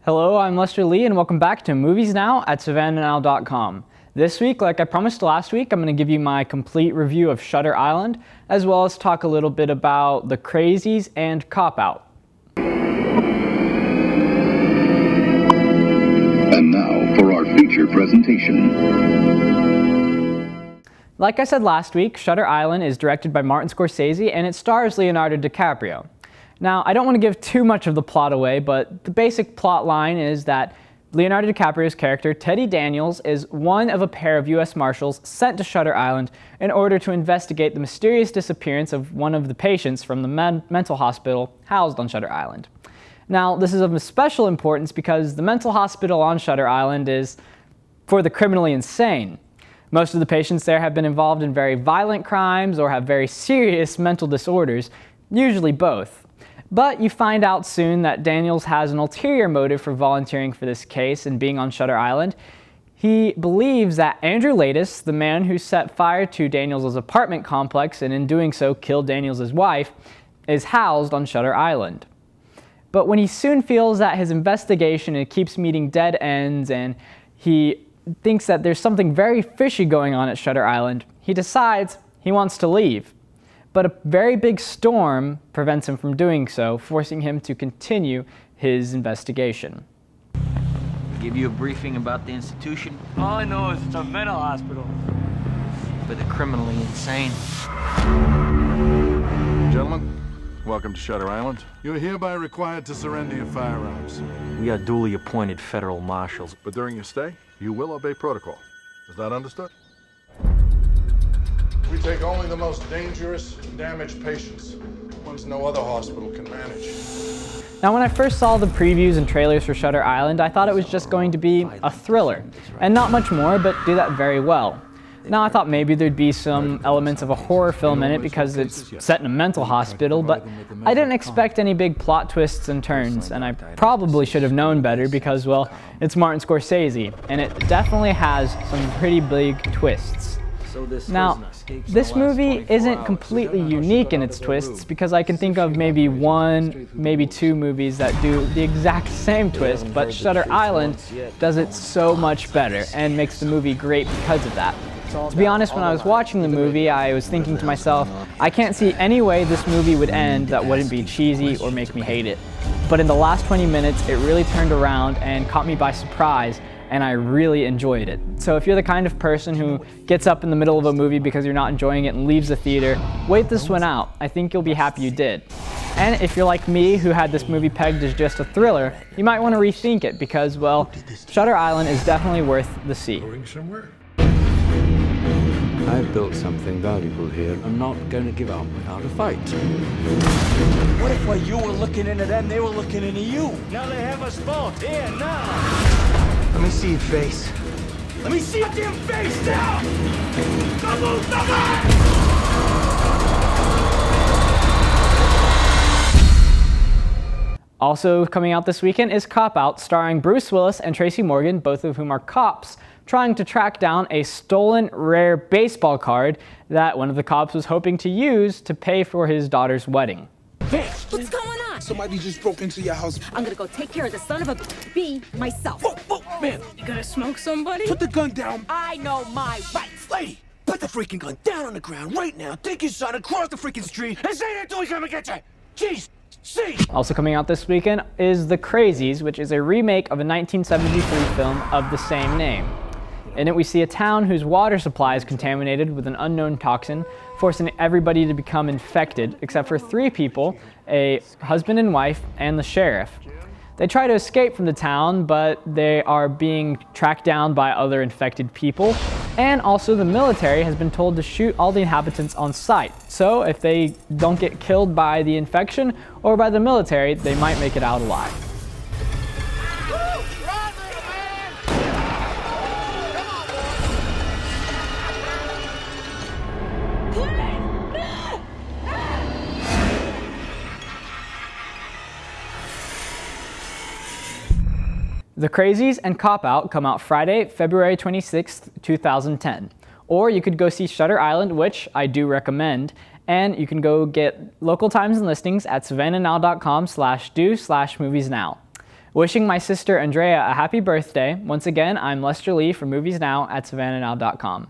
Hello, I'm Lester Lee and welcome back to Movies Now at SavannahNow.com. This week, like I promised last week, I'm going to give you my complete review of Shutter Island, as well as talk a little bit about the Crazies and Cop Out. And now for our feature presentation. Like I said last week, Shutter Island is directed by Martin Scorsese and it stars Leonardo DiCaprio. Now, I don't want to give too much of the plot away, but the basic plot line is that Leonardo DiCaprio's character, Teddy Daniels, is one of a pair of U.S. Marshals sent to Shutter Island in order to investigate the mysterious disappearance of one of the patients from the mental hospital housed on Shutter Island. Now, this is of special importance because the mental hospital on Shutter Island is for the criminally insane. Most of the patients there have been involved in very violent crimes or have very serious mental disorders, usually both. But you find out soon that Daniels has an ulterior motive for volunteering for this case and being on Shutter Island. He believes that Andrew Latis, the man who set fire to Daniels' apartment complex and in doing so killed Daniels' wife, is housed on Shutter Island. But when he soon feels that his investigation keeps meeting dead ends and he thinks that there's something very fishy going on at Shutter Island, he decides he wants to leave. But a very big storm prevents him from doing so, forcing him to continue his investigation. Give you a briefing about the institution? All I know is it's a mental hospital. For the criminally insane. Gentlemen, welcome to Shutter Island. You are hereby required to surrender your firearms. We are duly appointed federal marshals. But during your stay, you will obey protocol. Is that understood? We take only the most dangerous and damaged patients, ones no other hospital can manage. Now, when I first saw the previews and trailers for Shutter Island, I thought it was just going to be a thriller, and not much more, but do that very well. Now, I thought maybe there'd be some elements of a horror film in it because it's set in a mental hospital, but I didn't expect any big plot twists and turns, and I probably should have known better because, well, it's Martin Scorsese, and it definitely has some pretty big twists. Now, this movie isn't completely unique in its twists because I can think of maybe one, maybe two movies that do the exact same twist, but Shutter Island does it so much better and makes the movie great because of that. To be honest, when I was watching the movie, I was thinking to myself, I can't see any way this movie would end that wouldn't be cheesy or make me hate it. But in the last 20 minutes, it really turned around and caught me by surprise, and I really enjoyed it. So if you're the kind of person who gets up in the middle of a movie because you're not enjoying it and leaves the theater, wait this one out. I think you'll be happy you did. And if you're like me, who had this movie pegged as just a thriller, you might want to rethink it because, well, Shutter Island is definitely worth the see. I've built something valuable here. I'm not going to give up without a fight. What if while you were looking into them, they were looking into you? Now they have us both, here, now. Let me see your face. Let me see your damn face now! Double, double! Also coming out this weekend is Cop Out, starring Bruce Willis and Tracy Morgan, both of whom are cops, trying to track down a stolen rare baseball card that one of the cops was hoping to use to pay for his daughter's wedding. What's going on? Somebody just broke into your house. I'm gonna go take care of the son of a bee myself. Whoa, whoa, man. You gonna smoke somebody? Put the gun down. I know my rights. Lady, put the freaking gun down on the ground right now. Take your son across the freaking street and say that till we come and get you. Jeez. See. Also coming out this weekend is The Crazies, which is a remake of a 1973 film of the same name. In it, we see a town whose water supply is contaminated with an unknown toxin, forcing everybody to become infected, except for 3 people, a husband and wife, and the sheriff. They try to escape from the town, but they are being tracked down by other infected people, and also the military has been told to shoot all the inhabitants on sight. So if they don't get killed by the infection or by the military, they might make it out alive. The Crazies and Cop Out come out Friday, February 26th, 2010. Or you could go see Shutter Island, which I do recommend, and you can go get local times and listings at savannahnow.com/do/moviesnow. Wishing my sister Andrea a happy birthday. Once again, I'm Lester Lee for Movies Now at SavannahNow.com.